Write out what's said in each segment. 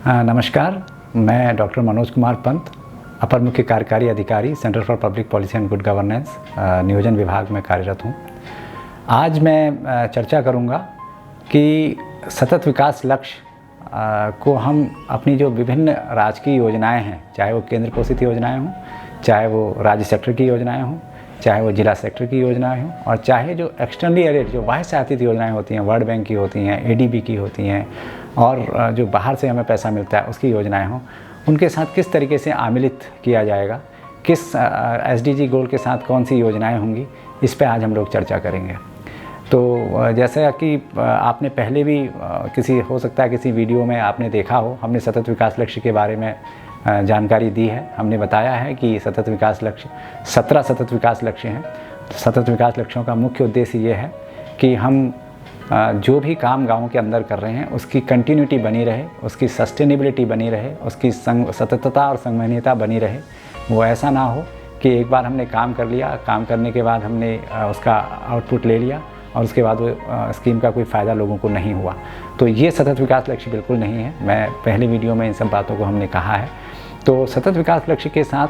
नमस्कार, मैं डॉक्टर मनोज कुमार पंत, अपर मुख्य कार्यकारी अधिकारी, centre for public policy and good governance, नियोजन विभाग में कार्यरत हूँ। आज मैं चर्चा करूँगा कि सतत विकास लक्ष्य को हम अपनी जो विभिन्न राजकीय योजनाएं हैं, चाहे वो केंद्र पोषित योजनाएं हों, चाहे वो राज्य सेक्टर की योजनाएं हों, चाहे वो जिला सेक्टर की योजनाएं हों, और चाहे जो एक्सटर्नली एडेड जो बाह्य सहायतित योजनाएं होती हैं, वर्ल्ड बैंक की होती हैं, एडीबी की होती हैं, और जो बाहर से हमें पैसा मिलता है उसकी योजनाएं हों, उनके साथ किस तरीके से आमिलित किया जाएगा, किस एसडीजी गोल के साथ कौन सी योजनाएं होंगी, इस पे आज हम लोग चर्चा करेंगे। तो जैसा कि आपने पहले भी हो सकता है किसी वीडियो में आपने देखा हो, हमने सतत विकास लक्ष्य के बारे में जानकारी दी है। हमने बताया है कि सतत विकास लक्ष्य 17 सतत विकास लक्ष्य हैं। सतत विकास लक्ष्यों का मुख्य उद्देश्य ये है कि हम जो भी काम गाँव के अंदर कर रहे हैं उसकी कंटिन्यूटी बनी रहे, उसकी सस्टेनेबिलिटी बनी रहे, उसकी सततता और संगठनीयता बनी रहे। वो ऐसा ना हो कि एक बार हमने काम कर लिया, काम करने के बाद हमने उसका आउटपुट ले लिया और उसके बाद वो स्कीम का कोई फ़ायदा लोगों को नहीं हुआ। तो ये सतत विकास लक्ष्य बिल्कुल नहीं है। मैं पहले वीडियो में इन सब बातों को हमने कहा है। तो सतत विकास लक्ष्य के साथ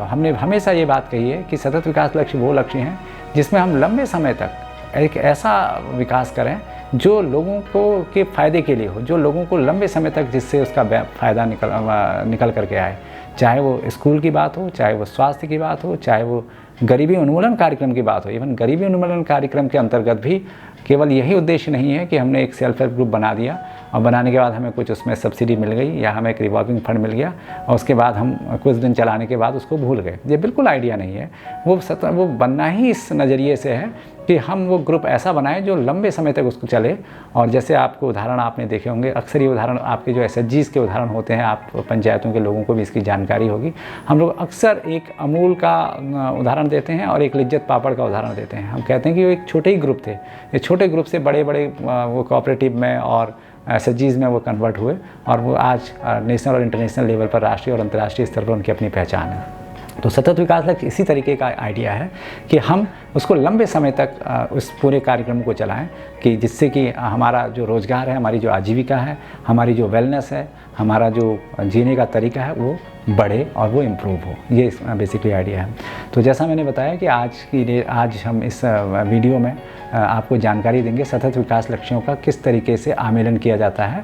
हमने हमेशा ये बात कही है कि सतत विकास लक्ष्य वो लक्ष्य हैं जिसमें हम लंबे समय तक एक ऐसा विकास करें जो लोगों को के फ़ायदे के लिए हो, जो लोगों को लंबे समय तक जिससे उसका फ़ायदा निकल करके आए। चाहे वो स्कूल की बात हो, चाहे वो स्वास्थ्य की बात हो, चाहे वो गरीबी उन्मूलन कार्यक्रम की बात हो। इवन गरीबी उन्मूलन कार्यक्रम के अंतर्गत भी केवल यही उद्देश्य नहीं है कि हमने एक सेल्फ हेल्प ग्रुप बना दिया और बनाने के बाद हमें कुछ उसमें सब्सिडी मिल गई या हमें एक रिवॉल्विंग फंड मिल गया और उसके बाद हम कुछ दिन चलाने के बाद उसको भूल गए। ये बिल्कुल आइडिया नहीं है। वो बनना ही इस नज़रिए से है कि हम वो ग्रुप ऐसा बनाएं जो लंबे समय तक उसको चले। और जैसे आपको उदाहरण आपने देखे होंगे, अक्सर ये उदाहरण आपके जो एसएचजीज़ के उदाहरण होते हैं, आप पंचायतों के लोगों को भी इसकी जानकारी होगी। हम लोग अक्सर एक अमूल का उदाहरण देते हैं और एक लिज्जत पापड़ का उदाहरण देते हैं। हम कहते हैं कि वो एक छोटे ही ग्रुप थे, ये छोटे ग्रुप से बड़े बड़े वो कोऑपरेटिव में और एसएचजीज़ में वो कन्वर्ट हुए और वो आज नेशनल और इंटरनेशनल लेवल पर, राष्ट्रीय और अंतर्राष्ट्रीय स्तर पर उनकी अपनी पहचान है। तो सतत विकास लक्ष्य इसी तरीके का आइडिया है कि हम उसको लंबे समय तक उस पूरे कार्यक्रम को चलाएं कि जिससे कि हमारा जो रोज़गार है, हमारी जो आजीविका है, हमारी जो वेलनेस है, हमारा जो जीने का तरीका है वो बढ़े और वो इम्प्रूव हो। ये बेसिकली आइडिया है। तो जैसा मैंने बताया कि आज हम इस वीडियो में आपको जानकारी देंगे सतत विकास लक्ष्यों का किस तरीके से आमेलन किया जाता है।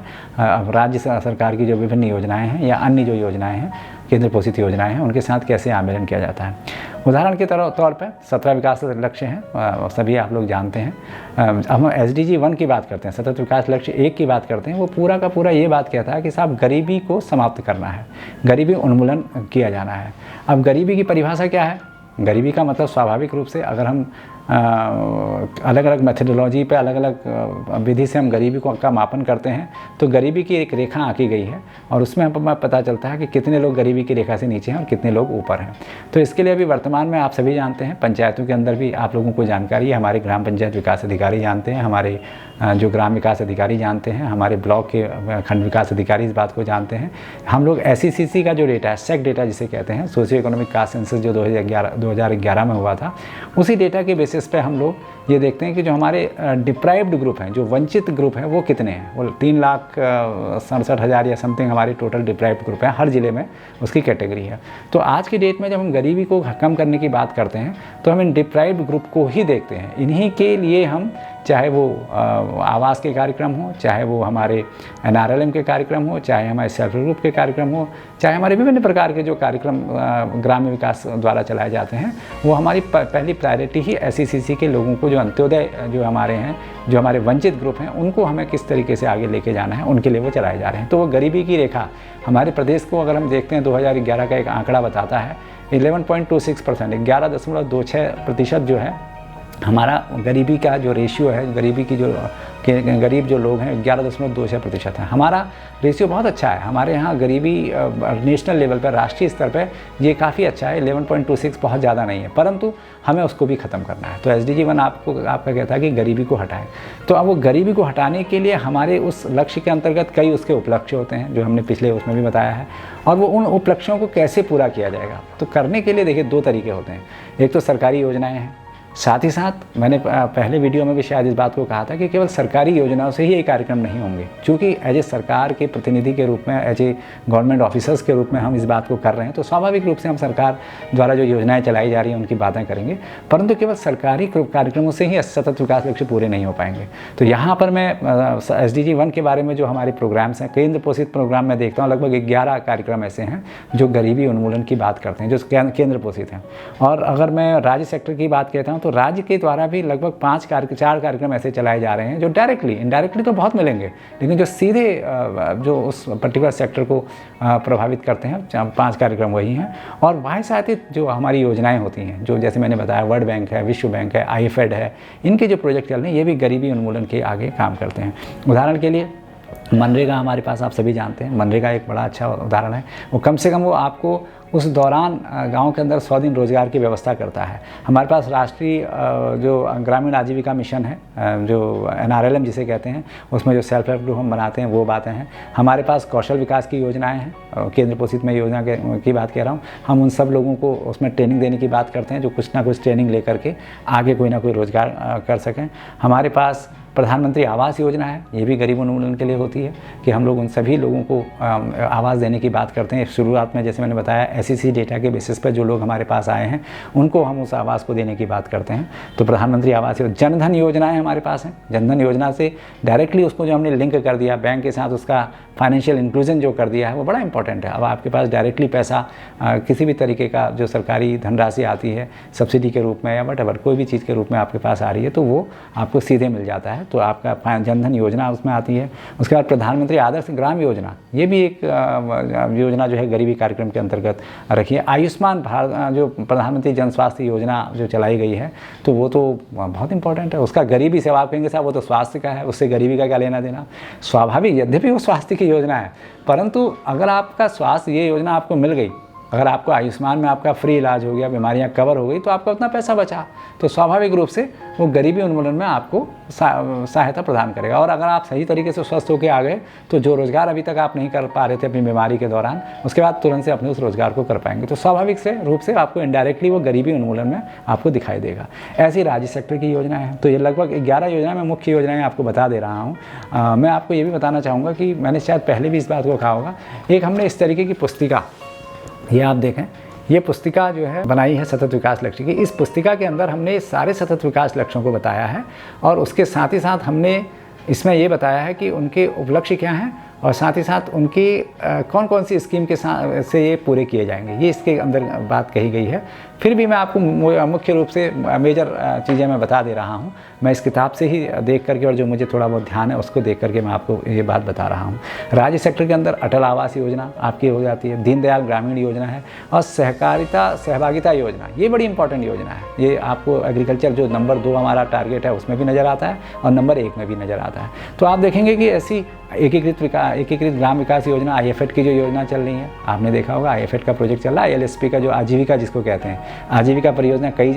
राज्य सरकार की जो विभिन्न योजनाएं हैं या अन्य जो योजनाएं हैं, केंद्र पोषित योजनाएं हैं, उनके साथ कैसे आमेलन किया जाता है। उदाहरण के तौर पर 17 विकास लक्ष्य हैं, सभी आप लोग जानते हैं। अब हम एसडीजी 1 की बात करते हैं, सतत विकास लक्ष्य 1 की बात करते हैं। वो पूरा का पूरा ये बात कहता है कि साहब गरीबी को समाप्त करना है, गरीबी उन्मूलन किया जाना है। अब गरीबी की परिभाषा क्या है? गरीबी का मतलब स्वाभाविक रूप से अगर हम अलग अलग मेथडोलॉजी पे, अलग अलग विधि से हम गरीबी का मापन करते हैं तो गरीबी की एक रेखा आंकी गई है और उसमें हमें पता चलता है कि कितने लोग गरीबी की रेखा से नीचे हैं और कितने लोग ऊपर हैं। तो इसके लिए अभी वर्तमान में आप सभी जानते हैं, पंचायतों के अंदर भी आप लोगों को जानकारी है, हमारे ग्राम पंचायत विकास अधिकारी जानते हैं, हमारे जो ग्राम विकास अधिकारी जानते हैं, हमारे ब्लॉक के खंड विकास अधिकारी इस बात को जानते हैं। हम लोग एसईसीसी का जो डेटा है, सेक डेटा जिसे कहते हैं, सोशियो इकोनॉमिक कास्ट सेंसस जो 2011 में हुआ था, उसी डेटा के बेसिस पे हम लोग ये देखते हैं कि जो हमारे डिप्राइव्ड ग्रुप हैं, जो वंचित ग्रुप हैं, वो कितने हैं। वो 3,67,000 या समथिंग हमारे टोटल डिप्राइव्ड ग्रुप हैं, हर ज़िले में उसकी कैटेगरी है। तो आज की डेट में जब हम गरीबी को कम करने की बात करते हैं तो हम इन डिप्राइव्ड ग्रुप को ही देखते हैं। इन्हीं के लिए हम, चाहे वो आवास के कार्यक्रम हो, चाहे वो हमारे एनआरएलएम के कार्यक्रम हो, चाहे हमारे सेल्फ हेल्प ग्रुप के कार्यक्रम हो, चाहे हमारे विभिन्न प्रकार के जो कार्यक्रम ग्राम्य विकास द्वारा चलाए जाते हैं, वो हमारी पहली प्रायोरिटी ही एसईसीसी के लोगों को, जो अंत्योदय जो हमारे हैं, जो हमारे वंचित ग्रुप हैं, उनको हमें किस तरीके से आगे लेके जाना है, उनके लिए वो चलाए जा रहे हैं। तो वो गरीबी की रेखा हमारे प्रदेश को अगर हम देखते हैं, 2011 का एक आंकड़ा बताता है 11.26%, 11.26% जो है हमारा गरीबी का जो रेशियो है, गरीबी की जो गरीब जो लोग हैं 11.26% है। हमारा रेशियो बहुत अच्छा है। हमारे यहाँ गरीबी नेशनल लेवल पर, राष्ट्रीय स्तर पर ये काफ़ी अच्छा है। 11.26 बहुत ज़्यादा नहीं है, परंतु हमें उसको भी ख़त्म करना है। तो एसडीजी 1 आपका कहता है कि गरीबी को हटाएं। तो अब वो गरीबी को हटाने के लिए हमारे उस लक्ष्य के अंतर्गत कई उसके उपलक्ष्य होते हैं, जो हमने पिछले उसमें भी बताया है। और वो उन उपलक्ष्यों को कैसे पूरा किया जाएगा, तो करने के लिए देखिए 2 तरीके होते हैं। एक तो सरकारी योजनाएँ हैं साथ ही साथ मैंने पहले वीडियो में भी शायद इस बात को कहा था कि केवल सरकारी योजनाओं से ही ये कार्यक्रम नहीं होंगे, क्योंकि एज ए सरकार के प्रतिनिधि के रूप में, एज ए गवर्नमेंट ऑफिसर्स के रूप में हम इस बात को कर रहे हैं, तो स्वाभाविक रूप से हम सरकार द्वारा जो योजनाएं चलाई जा रही हैं उनकी बातें करेंगे, परंतु केवल सरकारी कार्यक्रमों से ही सतत विकास लक्ष्य पूरे नहीं हो पाएंगे। तो यहाँ पर मैं SDG 1 के बारे में जो हमारे प्रोग्राम्स हैं, केंद्र पोषित प्रोग्राम में देखता हूँ लगभग 11 कार्यक्रम ऐसे हैं जो गरीबी उन्मूलन की बात करते हैं, जो केंद्र पोषित हैं। और अगर मैं राज्य सेक्टर की बात कहता हूँ तो राज्य के द्वारा भी लगभग 4 कार्यक्रम ऐसे चलाए जा रहे हैं जो डायरेक्टली, इनडायरेक्टली तो बहुत मिलेंगे, लेकिन जो सीधे जो उस पर्टिकुलर सेक्टर को प्रभावित करते हैं, 5 कार्यक्रम वही हैं। और वहाँ साथ ही जो हमारी योजनाएं होती हैं, जो जैसे मैंने बताया वर्ल्ड बैंक है, विश्व बैंक है, IFED है, इनके जो प्रोजेक्ट चल रहे हैं ये भी गरीबी उन्मूलन के आगे काम करते हैं। उदाहरण के लिए मनरेगा हमारे पास आप सभी जानते हैं, मनरेगा एक बड़ा अच्छा उदाहरण है। वो कम से कम वो आपको उस दौरान गांव के अंदर 100 दिन रोज़गार की व्यवस्था करता है। हमारे पास राष्ट्रीय जो ग्रामीण आजीविका मिशन है, जो NRLM जिसे कहते हैं, उसमें जो सेल्फ हेल्प ग्रुप हम बनाते हैं वो बातें हैं। हमारे पास कौशल विकास की योजनाएं हैं, केंद्र पोषित में योजना की बात कह रहा हूँ। हम उन सब लोगों को उसमें ट्रेनिंग देने की बात करते हैं जो कुछ ना कुछ ट्रेनिंग लेकर के आगे कोई ना कोई रोज़गार कर सकें। हमारे पास प्रधानमंत्री आवास योजना है, ये भी गरीब उन्मूलन के लिए होती है कि हम लोग उन सभी लोगों को आवास देने की बात करते हैं। शुरुआत में जैसे मैंने बताया SEC डेटा के बेसिस पर जो लोग हमारे पास आए हैं उनको हम उस आवास को देने की बात करते हैं। तो प्रधानमंत्री आवास योजना, जनधन योजनाएं हमारे पास हैं। जनधन योजना से डायरेक्टली उसको जो हमने लिंक कर दिया बैंक के साथ, उसका फाइनेंशियल इंक्लूजन जो कर दिया है वो बड़ा इंपॉर्टेंट है। अब आपके पास डायरेक्टली पैसा किसी भी तरीके का जो सरकारी धनराशि आती है सब्सिडी के रूप में या वटएवर कोई भी चीज़ के रूप में आपके पास आ रही है तो वो आपको सीधे मिल जाता है। तो आपका जनधन योजना उसमें आती है। उसके बाद प्रधानमंत्री आदर्श ग्राम योजना, ये भी एक योजना जो है गरीबी कार्यक्रम के अंतर्गत रखी है। आयुष्मान भारत जो प्रधानमंत्री जन स्वास्थ्य योजना जो चलाई गई है तो वो तो बहुत इंपॉर्टेंट है। उसका गरीबी सेवा आप कहेंगे साहब वो तो स्वास्थ्य का है, उससे गरीबी का क्या लेना देना। स्वाभाविक, यद्यपि वो स्वास्थ्य की योजना है, परंतु अगर आपका स्वास्थ्य ये योजना आपको मिल गई, अगर आपको आयुष्मान में आपका फ्री इलाज हो गया, बीमारियां कवर हो गई, तो आपका उतना पैसा बचा, तो स्वाभाविक रूप से वो गरीबी उन्मूलन में आपको सहायता प्रदान करेगा। और अगर आप सही तरीके से स्वस्थ होकर आ गए तो जो रोज़गार अभी तक आप नहीं कर पा रहे थे अपनी बीमारी के दौरान, उसके बाद तुरंत से अपने उस रोज़गार को कर पाएंगे। तो स्वाभाविक से रूप से आपको इनडायरेक्टली वो गरीबी उन्मूलन में आपको दिखाई देगा। ऐसी राज्य सेक्टर की योजनाएं हैं। तो ये लगभग 11 योजनाएं, मैं मुख्य योजनाएं आपको बता दे रहा हूँ। मैं आपको ये भी बताना चाहूँगा कि मैंने शायद पहले भी इस बात को कहा होगा, एक हमने इस तरीके की पुस्तिका, ये आप देखें, ये पुस्तिका जो है बनाई है सतत विकास लक्ष्य की। इस पुस्तिका के अंदर हमने सारे सतत विकास लक्ष्यों को बताया है और उसके साथ ही साथ हमने इसमें ये बताया है कि उनके उपलक्ष्य क्या हैं और साथ ही साथ उनकी कौन कौन सी स्कीम के साथ से ये पूरे किए जाएंगे, ये इसके अंदर बात कही गई है। फिर भी मैं आपको मुख्य रूप से मेजर चीज़ें मैं बता दे रहा हूँ। मैं इस किताब से ही देख करके और जो मुझे थोड़ा बहुत ध्यान है उसको देख करके मैं आपको ये बात बता रहा हूँ। राज्य सेक्टर के अंदर अटल आवास योजना आपकी हो जाती है, दीनदयाल ग्रामीण योजना है और सहकारिता सहभागिता योजना, ये बड़ी इंपॉर्टेंट योजना है। ये आपको एग्रीकल्चर जो नंबर 2 हमारा टारगेट है उसमें भी नज़र आता है और नंबर 1 में भी नज़र आता है। तो आप देखेंगे कि ऐसी एकीकृत ग्राम विकास योजना IFED की जो योजना चल रही है, आपने देखा होगा IFED का प्रोजेक्ट चल रहा है। LSP का जो आजीविका जिसको कहते हैं, आजीविका परियोजना कई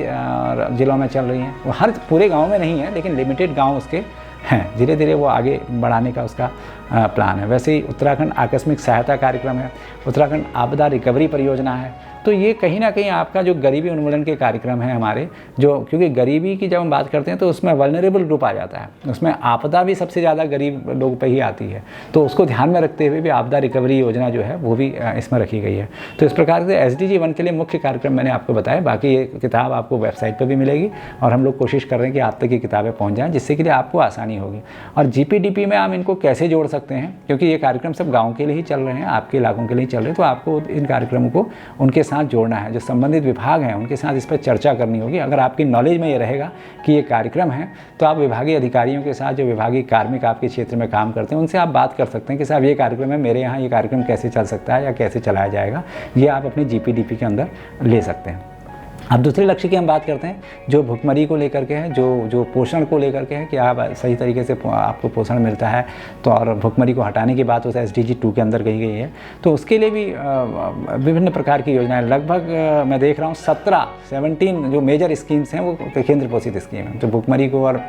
जिलों में चल रही हैं। वो हर पूरे गांव में नहीं है लेकिन लिमिटेड गांव उसके हैं, धीरे धीरे वो आगे बढ़ाने का उसका प्लान है। वैसे ही उत्तराखंड आकस्मिक सहायता कार्यक्रम है, उत्तराखंड आपदा रिकवरी परियोजना है। तो ये कहीं ना कहीं आपका जो गरीबी उन्मूलन के कार्यक्रम है हमारे, जो क्योंकि गरीबी की जब हम बात करते हैं तो उसमें वल्नरेबल ग्रुप आ जाता है, उसमें आपदा भी सबसे ज़्यादा गरीब लोग पे ही आती है। तो उसको ध्यान में रखते हुए भी आपदा रिकवरी योजना जो है वो भी इसमें रखी गई है। तो इस प्रकार से SDG 1 के लिए मुख्य कार्यक्रम मैंने आपको बताया। बाकी ये किताब आपको वेबसाइट पर भी मिलेगी और हम लोग कोशिश कर रहे हैं कि आप तक ये किताबें पहुँच जाएँ, जिससे कि लिए आपको आसानी होगी। और GPDP में हम इनको कैसे जोड़ सकते हैं, क्योंकि ये कार्यक्रम सब गाँव के लिए ही चल रहे हैं, आपके इलाकों के लिए चल रहे हैं, तो आपको इन कार्यक्रमों को उनके साथ जोड़ना है। जो संबंधित विभाग हैं उनके साथ इस पर चर्चा करनी होगी। अगर आपकी नॉलेज में ये रहेगा कि ये कार्यक्रम है तो आप विभागीय अधिकारियों के साथ, जो विभागीय कार्मिक आपके क्षेत्र में काम करते हैं, उनसे आप बात कर सकते हैं कि साहब ये कार्यक्रम है, मेरे यहाँ ये कार्यक्रम कैसे चल सकता है या कैसे चलाया जाएगा, ये आप अपने GPDP के अंदर ले सकते हैं। अब दूसरे लक्ष्य की हम बात करते हैं जो भुखमरी को लेकर के है, जो पोषण को लेकर के है कि आप सही तरीके से आपको पोषण मिलता है। तो और भुखमरी को हटाने की बात उस SDG 2 के अंदर कही गई है। तो उसके लिए भी विभिन्न प्रकार की योजनाएं, लगभग मैं देख रहा हूँ 17 जो मेजर स्कीम्स हैं वो केंद्र पोषित स्कीम है। तो भुखमरी को और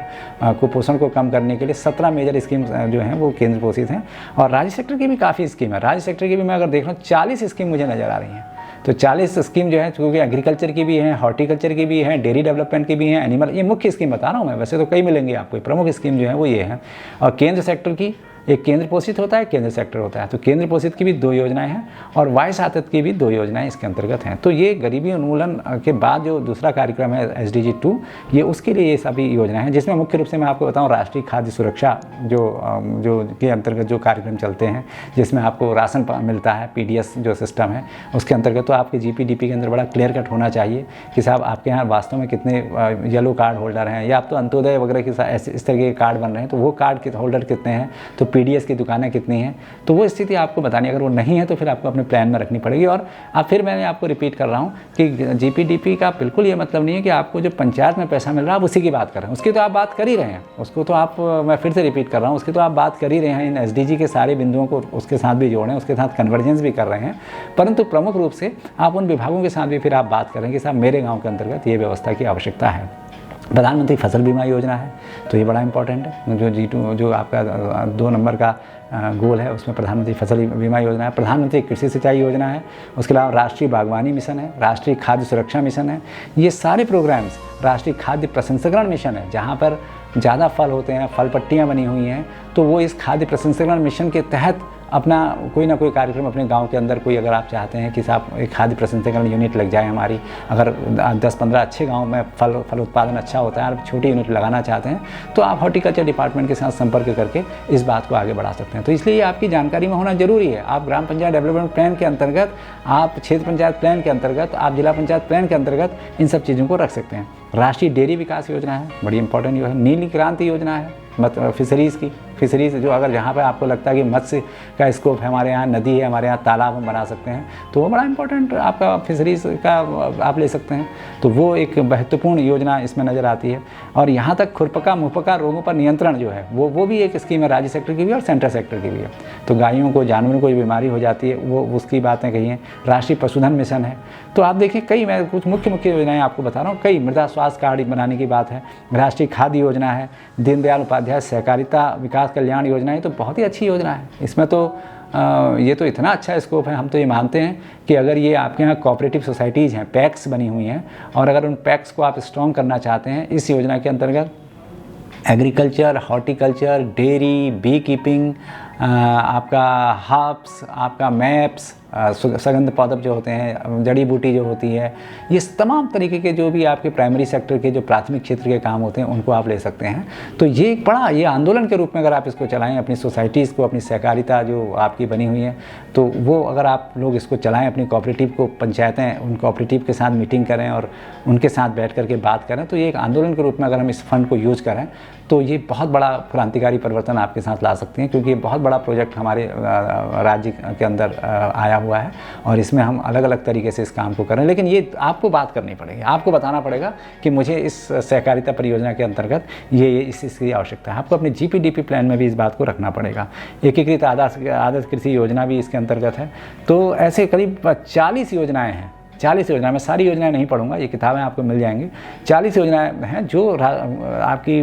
कुपोषण को कम करने के लिए 17 मेजर स्कीम जो हैं वो केंद्र पोषित हैं। और राज्य सेक्टर की भी काफ़ी स्कीम है। राज्य सेक्टर की भी मैं अगर देख रहा हूँ 40 स्कीम मुझे नज़र आ रही हैं। तो 40 स्कीम जो है, क्योंकि एग्रीकल्चर की भी हैं, हॉर्टिकल्चर की भी हैं, डेयरी डेवलपमेंट की भी हैं, एनिमल, ये मुख्य स्कीम बता रहा हूँ मैं, वैसे तो कई मिलेंगे आपको, प्रमुख स्कीम जो है वो ये है। और केंद्र सेक्टर की, एक केंद्र पोषित होता है, केंद्र सेक्टर होता है, तो केंद्र पोषित की भी 2 योजनाएं हैं और वाह्य सहायता की भी 2 योजनाएं इसके अंतर्गत हैं। तो ये गरीबी उन्मूलन के बाद जो दूसरा कार्यक्रम है SDG 2, ये उसके लिए ये सभी योजनाएं हैं, जिसमें मुख्य रूप से मैं आपको बताऊं राष्ट्रीय खाद्य सुरक्षा जो के अंतर्गत जो कार्यक्रम चलते हैं, जिसमें आपको राशन मिलता है, PDS जो सिस्टम है उसके अंतर्गत। तो आपके GPDP के अंदर बड़ा क्लियर कट होना चाहिए कि साहब आपके यहाँ वास्तव में कितने येलो कार्ड होल्डर हैं, या आप तो अंत्योदय वगैरह के इस तरह के कार्ड बन रहे हैं, तो वो कार्ड के होल्डर कितने हैं, तो PDS की दुकानें कितनी हैं, तो वो स्थिति आपको बतानी, अगर वो नहीं है तो फिर आपको अपने प्लान में रखनी पड़ेगी। और अब फिर मैंने आपको रिपीट कर रहा हूँ कि GPDP का बिल्कुल ये मतलब नहीं है कि आपको जो पंचायत में पैसा मिल रहा है आप उसी की बात कर रहे हैं, उसकी तो आप बात कर ही रहे हैं, उसको तो आप, मैं फिर से रिपीट कर रहा हूँ, उसकी तो आप बात कर ही रहे हैं, इन SDG के सारे बिंदुओं को उसके साथ भी जोड़ें, उसके साथ कन्वर्जेंस भी कर रहे हैं, परंतु प्रमुख रूप से आप उन विभागों के साथ भी फिर आप बात करें कि साहब मेरे गाँव के अंतर्गत ये व्यवस्था की आवश्यकता है। प्रधानमंत्री फसल बीमा योजना है, तो ये बड़ा इंपॉर्टेंट है, जो G2 जो आपका 2 नंबर का गोल है, उसमें प्रधानमंत्री फसल बीमा योजना है। प्रधानमंत्री कृषि सिंचाई योजना है, उसके अलावा राष्ट्रीय बागवानी मिशन है, राष्ट्रीय खाद्य सुरक्षा मिशन है। ये सारे प्रोग्राम्स, राष्ट्रीय खाद्य प्रसंस्करण मिशन है, जहाँ पर ज़्यादा फल होते हैं, फल पट्टियाँ बनी हुई हैं, तो वो इस खाद्य प्रसंस्करण मिशन के तहत अपना कोई ना कोई कार्यक्रम अपने गांव के अंदर, कोई अगर आप चाहते हैं कि साहब एक खाद्य प्रसंस्करण यूनिट लग जाए हमारी, अगर 10-15 अच्छे गांव में फल उत्पादन अच्छा होता है और छोटी यूनिट लगाना चाहते हैं, तो आप हॉर्टिकल्चर डिपार्टमेंट के साथ संपर्क करके इस बात को आगे बढ़ा सकते हैं। तो इसलिए आपकी जानकारी में होना जरूरी है। आप ग्राम पंचायत डेवलपमेंट प्लान के अंतर्गत, आप क्षेत्र पंचायत प्लान के अंतर्गत, आप जिला पंचायत प्लान के अंतर्गत इन सब चीज़ों को रख सकते हैं। राष्ट्रीय डेयरी विकास योजना है, बड़ी इंपॉर्टेंट योजना है। नीली क्रांति योजना है, मतलब फिशरीज़ जो अगर जहाँ पे आपको लगता है कि मत्स्य का स्कोप है, हमारे यहाँ नदी है, हमारे यहाँ तालाब हम बना सकते हैं, तो वो बड़ा इंपॉर्टेंट आपका फिशरीज़ का आप ले सकते हैं। तो वो एक महत्वपूर्ण योजना इसमें नज़र आती है। और यहाँ तक खुरपका मुहपका रोगों पर नियंत्रण जो है वो भी एक स्कीम है, राज्य सेक्टर की भी और सेंट्रल सेक्टर की भी है। तो गायों को, जानवरों को जो बीमारी हो जाती है वो उसकी बातें कही हैं। राष्ट्रीय पशुधन मिशन है। तो आप देखिए कई, मैं कुछ मुख्य योजनाएं आपको बता रहा हूँ, कई मृदा स्वास्थ्य कार्ड बनाने की बात है। राष्ट्रीय खाद्य योजना है, दीनदयाल उपाध्याय सहकारिता विकास कल्याण योजना है, तो बहुत ही अच्छी योजना है। इसमें तो ये तो इतना अच्छा स्कोप है, हम तो ये मानते हैं कि अगर ये आपके यहाँ कोऑपरेटिव सोसाइटीज़ हैं, पैक्स बनी हुई हैं, और अगर उन पैक्स को आप स्ट्रॉन्ग करना चाहते हैं इस योजना के अंतर्गत, agriculture, horticulture, dairy, bee keeping, आपका हर्ब्स, आपका मैप्स, सुगंध पौधे जो होते हैं, जड़ी बूटी जो होती है, ये तमाम तरीके के जो भी आपके प्राइमरी सेक्टर के जो प्राथमिक क्षेत्र के काम होते हैं उनको आप ले सकते हैं। तो ये एक बड़ा, ये आंदोलन के रूप में अगर आप इसको चलाएं, अपनी सोसाइटीज़ को, अपनी सहकारिता जो आपकी बनी हुई है, तो वो अगर आप लोग इसको चलाएं, अपनी कोऑपरेटिव को, पंचायतें उन कोऑपरेटिव के साथ मीटिंग करें और उनके साथ बैठ करके बात करें, तो ये एक आंदोलन के रूप में अगर हम इस फंड को यूज़ करें तो ये बहुत बड़ा क्रांतिकारी परिवर्तन आपके साथ ला सकते हैं, क्योंकि ये बहुत बड़ा प्रोजेक्ट हमारे राज्य के अंदर आया हुआ है और इसमें हम अलग अलग तरीके से इस काम को करें। लेकिन ये आपको बात करनी पड़ेगी, आपको बताना पड़ेगा कि मुझे इस सहकारिता परियोजना के अंतर्गत ये इसकी आवश्यकता है। आपको अपने GPDP प्लान में भी इस बात को रखना पड़ेगा। एकीकृत आदर्श कृषि योजना भी इसके अंतर्गत है। तो ऐसे करीब 40 योजनाएँ हैं, 40 योजनाएं, मैं सारी योजनाएं नहीं पढ़ूंगा, ये किताबें आपको मिल जाएंगी। 40 योजनाएं हैं जो आपकी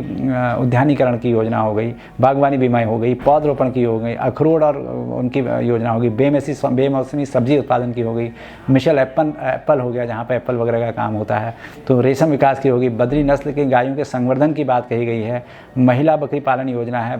उद्यानीकरण की योजना हो गई, बागवानी बीमा हो गई, पौधरोपण की हो गई, अखरोट और उनकी योजना होगी, बेमौसमी सब्जी उत्पादन की हो गई, मिशेल एप्पल हो गया जहाँ पर एप्पल वगैरह का काम होता है, तो रेशम विकास की होगी, बद्री नस्ल की गायों के संवर्धन की बात कही गई है, महिला बकरी पालन योजना है,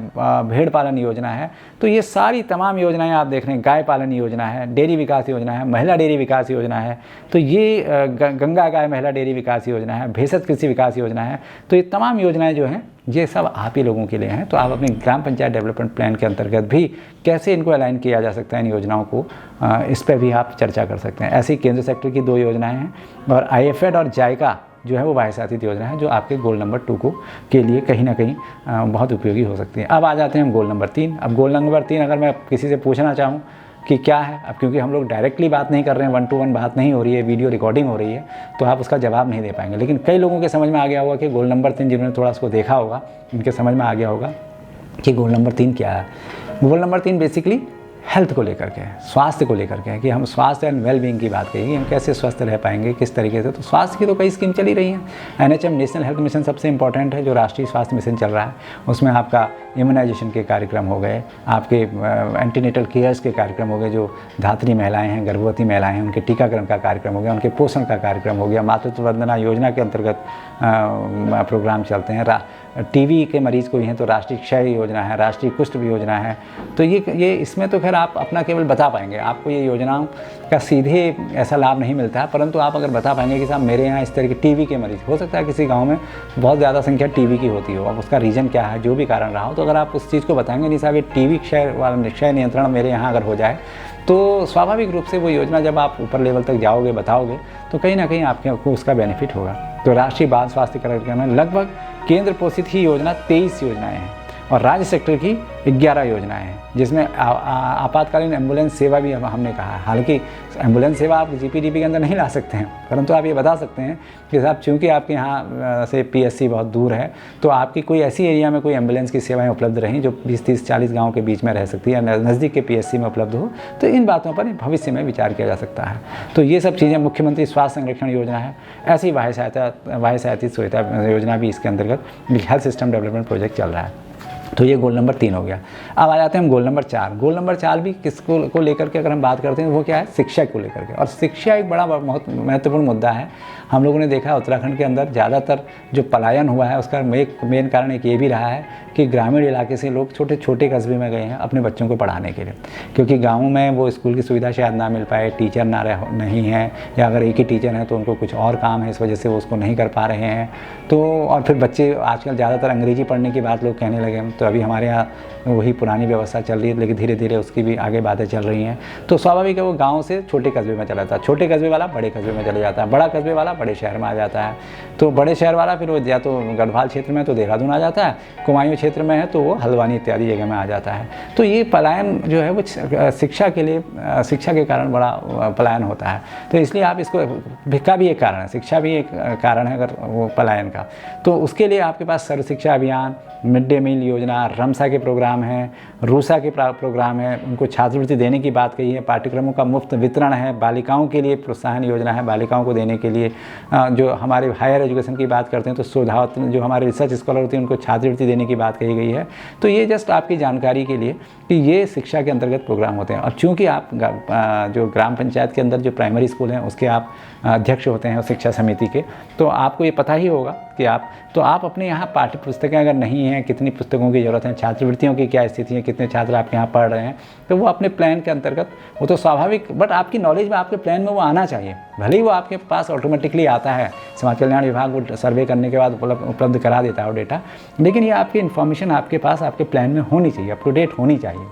भेड़ पालन योजना है। तो ये सारी तमाम योजनाएँ आप देख रहे हैं, गाय पालन योजना है, डेयरी विकास योजना है, महिला डेयरी विकास योजना है, तो ये गंगा गाय महिला डेयरी विकास योजना है, भेषज कृषि विकास योजना है। तो ये तमाम योजनाएं जो हैं ये सब आप ही लोगों के लिए हैं। तो आप अपने ग्राम पंचायत डेवलपमेंट प्लान के अंतर्गत भी कैसे इनको अलाइन किया जा सकता है इन योजनाओं को, इस पर भी आप चर्चा कर सकते हैं। ऐसे ही केंद्र सेक्टर की 2 योजनाएँ हैं और IFED और जायका जो है वो वाह्य सहायता योजना है, जो आपके गोल नंबर 2 को के लिए कहीं ना कहीं बहुत उपयोगी हो सकती है। अब आ जाते हैं हम गोल नंबर 3। अब गोल नंबर 3 अगर मैं किसी से पूछना चाहूँ कि क्या है, अब क्योंकि हम लोग डायरेक्टली बात नहीं कर रहे हैं, 1 to 1 बात नहीं हो रही है, वीडियो रिकॉर्डिंग हो रही है, तो आप उसका जवाब नहीं दे पाएंगे। लेकिन कई लोगों के समझ में आ गया होगा कि गोल नंबर 3, जिन्होंने थोड़ा उसको देखा होगा, उनके समझ में आ गया होगा कि गोल नंबर 3 क्या है। गोल नंबर 3 बेसिकली हेल्थ को लेकर के, स्वास्थ्य को लेकर के, कि हम स्वास्थ्य एंड वेल बीइंग की बात करेंगे, हम कैसे स्वस्थ रह पाएंगे, किस तरीके से। तो स्वास्थ्य की तो कई स्कीम चली रही हैं। NHM नेशनल हेल्थ मिशन सबसे इंपॉर्टेंट है, जो राष्ट्रीय स्वास्थ्य मिशन चल रहा है। उसमें आपका इम्यूनाइजेशन के कार्यक्रम हो गए, आपके एंटीनेटल केयर्स के कार्यक्रम हो गए, जो धात्री महिलाएं हैं, गर्भवती महिलाएं हैं, उनके टीकाकरण का कार्यक्रम हो गया, उनके पोषण का कार्यक्रम हो गया, मातृत्व वंदना योजना के अंतर्गत प्रोग्राम चलते हैं। टीबी के मरीज़ कोई हैं तो राष्ट्रीय क्षय योजना है, राष्ट्रीय कुष्ठ योजना है। तो ये इसमें तो खैर आप अपना केवल बता पाएंगे, आपको ये योजनाओं का सीधे ऐसा लाभ नहीं मिलता है, परंतु आप अगर बता पाएंगे कि साहब मेरे यहाँ इस तरह के टीबी के मरीज़, हो सकता है किसी गांव में बहुत ज़्यादा संख्या टीबी की होती हो, अब उसका रीज़न क्या है, जो भी कारण रहा हो, तो अगर आप उस चीज़ को बताएंगे, नहीं साहब ये टीबी क्षय नियंत्रण मेरे यहाँ अगर हो जाए, तो स्वाभाविक रूप से वो योजना जब आप ऊपर लेवल तक जाओगे, बताओगे, तो कहीं ना कहीं आपको उसका बेनिफिट होगा। तो राष्ट्रीय बाल स्वास्थ्य कार्यक्रम में लगभग केंद्र पोषित ही योजना 23 योजनाएं हैं और राज्य सेक्टर की 11 योजनाएं हैं, जिसमें आपातकालीन एम्बुलेंस सेवा भी हमने कहा है। हालांकि एम्बुलेंस सेवा आप GPDP के अंदर नहीं ला सकते हैं, परंतु आप ये बता सकते हैं कि साहब चूँकि आपके यहाँ से PSC बहुत दूर है, तो आपकी कोई ऐसी एरिया में कोई एम्बुलेंस की सेवाएं उपलब्ध रहें जो 20-30-40 गाँव के बीच में रह सकती है, नज़दीक के PSC में उपलब्ध हो, तो इन बातों पर भविष्य में विचार किया जा सकता है। तो ये सब चीज़ें, मुख्यमंत्री स्वास्थ्य संरक्षण योजना है, ऐसी वाह्य सहायता योजना भी इसके अंतर्गत हेल्थ सिस्टम डेवलपमेंट प्रोजेक्ट चल रहा है। तो ये गोल नंबर 3 हो गया। अब आ जाते हैं हम गोल नंबर 4। गोल नंबर 4 भी किसको को लेकर के अगर हम बात करते हैं, वो क्या है, शिक्षा को लेकर के। और शिक्षा एक बड़ा बहुत महत्वपूर्ण मुद्दा है। हम लोगों ने देखा उत्तराखंड के अंदर ज़्यादातर जो पलायन हुआ है, उसका मेन कारण एक ये भी रहा है कि ग्रामीण इलाके से लोग छोटे छोटे कस्बे में गए हैं अपने बच्चों को पढ़ाने के लिए, क्योंकि गाँव में वो स्कूल की सुविधा शायद ना मिल पाए, टीचर नहीं है, या अगर एक ही टीचर है तो उनको कुछ और काम है, इस वजह से वो उसको नहीं कर पा रहे हैं। तो और फिर बच्चे आजकल ज़्यादातर अंग्रेजी पढ़ने की बात लोग कहने लगे। तो अभी हमारे यहाँ वही पुरानी व्यवस्था चल रही है, लेकिन धीरे धीरे उसकी भी आगे बातें चल रही हैं। तो स्वाभाविक है वो गाँव से छोटे कस्बे में चला जाता है, छोटे कस्बे वाला बड़े कस्बे में चले जाता है, बड़ा कस्बे वाला बड़े शहर में आ जाता है। तो बड़े शहर वाला फिर वो या तो गढ़वाल क्षेत्र में तो देहरादून आ जाता है, कुमायूं क्षेत्र में है तो वो हल्द्वानी इत्यादि जगह में आ जाता है। तो ये पलायन जो है वो शिक्षा के कारण बड़ा पलायन होता है। तो इसलिए आप इसको भिक्का भी एक कारण है, शिक्षा भी एक कारण है अगर वो पलायन का। तो उसके लिए आपके पास सर्व शिक्षा अभियान, मिड डे मील योजना, रमसा के प्रोग्राम हैं, रूसा के प्रोग्राम है, उनको छात्रवृत्ति देने की बात कही है, पाठ्यक्रमों का मुफ्त वितरण है, बालिकाओं के लिए प्रोत्साहन योजना है, बालिकाओं को देने के लिए जो हमारे हायर एजुकेशन की बात करते हैं तो सुधार जो हमारे रिसर्च स्कॉलर होती हैं उनको छात्रवृत्ति देने की बात कही गई है। तो ये जस्ट आपकी जानकारी के लिए कि ये शिक्षा के अंतर्गत प्रोग्राम होते हैं। और चूँकि आप जो ग्राम पंचायत के अंदर जो प्राइमरी स्कूल हैं उसके आप अध्यक्ष होते हैं शिक्षा समिति के, तो आपको ये पता ही होगा कि आप अपने यहाँ पाठ्य पुस्तकें अगर नहीं हैं, कितनी पुस्तकों की ज़रूरत है, छात्रवृत्तियों की क्या स्थिति है, कितने छात्र आपके यहाँ पढ़ रहे हैं, तो वो अपने प्लान के अंतर्गत, वो तो स्वाभाविक, बट आपकी नॉलेज में आपके प्लान में वो आना चाहिए। भले ही वो आपके पास ऑटोमेटिकली आता है, समाज कल्याण विभाग वो सर्वे करने के बाद उपलब्ध करा देता है वो डेटा, लेकिन ये आपकी इन्फॉर्मेशन आपके पास आपके प्लान में होनी चाहिए, अप टू डेट होनी चाहिए,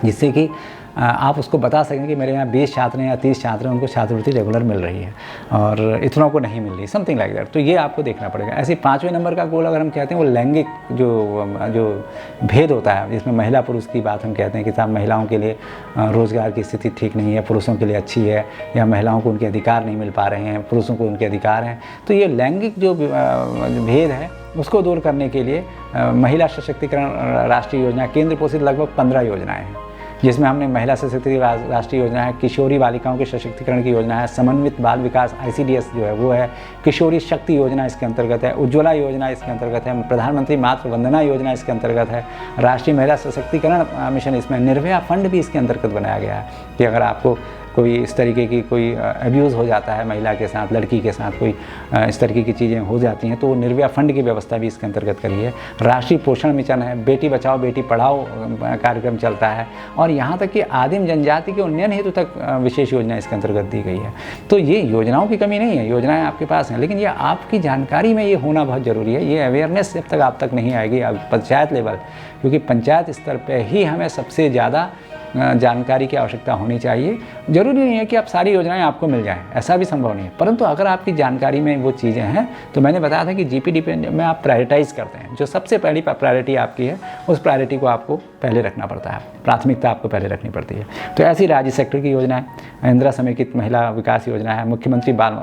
जिससे कि आप उसको बता सकें कि मेरे यहाँ 20 छात्र हैं या 30 छात्र हैं, उनको छात्रवृत्ति रेगुलर मिल रही है और इतनों को नहीं मिल रही, समथिंग लाइक दैट। तो ये आपको देखना पड़ेगा। ऐसे 5वें नंबर का गोल अगर हम कहते हैं वो लैंगिक जो भेद होता है, जिसमें महिला पुरुष की बात हम कहते हैं कि साहब महिलाओं के लिए रोज़गार की स्थिति ठीक नहीं है, पुरुषों के लिए अच्छी है, या महिलाओं को उनके अधिकार नहीं मिल पा रहे हैं, पुरुषों को उनके अधिकार हैं। तो ये लैंगिक जो भेद है उसको दूर करने के लिए महिला सशक्तिकरण राष्ट्रीय योजना, केंद्र पोषित लगभग 15 योजनाएँ हैं, जिसमें हमने महिला सशक्तिकरण राष्ट्रीय योजना है, किशोरी बालिकाओं के सशक्तिकरण की योजना है, समन्वित बाल विकास ICDS जो है वो है, किशोरी शक्ति योजना इसके अंतर्गत है, उज्ज्वला योजना इसके अंतर्गत है, प्रधानमंत्री मातृ वंदना योजना इसके अंतर्गत है, राष्ट्रीय महिला सशक्तिकरण मिशन इसमें, निर्भया फंड भी इसके अंतर्गत बनाया गया है कि अगर आपको कोई इस तरीके की कोई अब्यूज़ हो जाता है महिला के साथ, लड़की के साथ कोई इस तरीके की चीज़ें हो जाती हैं, तो निर्भया फंड की व्यवस्था भी इसके अंतर्गत करी है। राष्ट्रीय पोषण मिशन है, बेटी बचाओ बेटी पढ़ाओ कार्यक्रम चलता है, और यहाँ तक कि आदिम जनजाति के उन्नयन हेतु तक विशेष योजना इसके अंतर्गत दी गई है। तो ये योजनाओं की कमी नहीं है, योजनाएँ आपके पास हैं, लेकिन ये आपकी जानकारी में ये होना बहुत ज़रूरी है। ये अवेयरनेस जब तक आप तक नहीं आएगी पंचायत लेवल, क्योंकि पंचायत स्तर पर ही हमें सबसे ज़्यादा जानकारी की आवश्यकता होनी चाहिए। ज़रूरी नहीं है कि आप सारी योजनाएं आपको मिल जाएं, ऐसा भी संभव नहीं है, परंतु अगर आपकी जानकारी में वो चीज़ें हैं, तो मैंने बताया था कि GPDP में आप प्रायोरिटाइज़ करते हैं, जो सबसे पहली प्रायोरिटी आपकी है उस प्रायोरिटी को आपको पहले रखना पड़ता है, प्राथमिकता आपको पहले रखनी पड़ती है। तो ऐसी राज्य सेक्टर की योजना है, इंदिरा समेकित महिला विकास योजना है,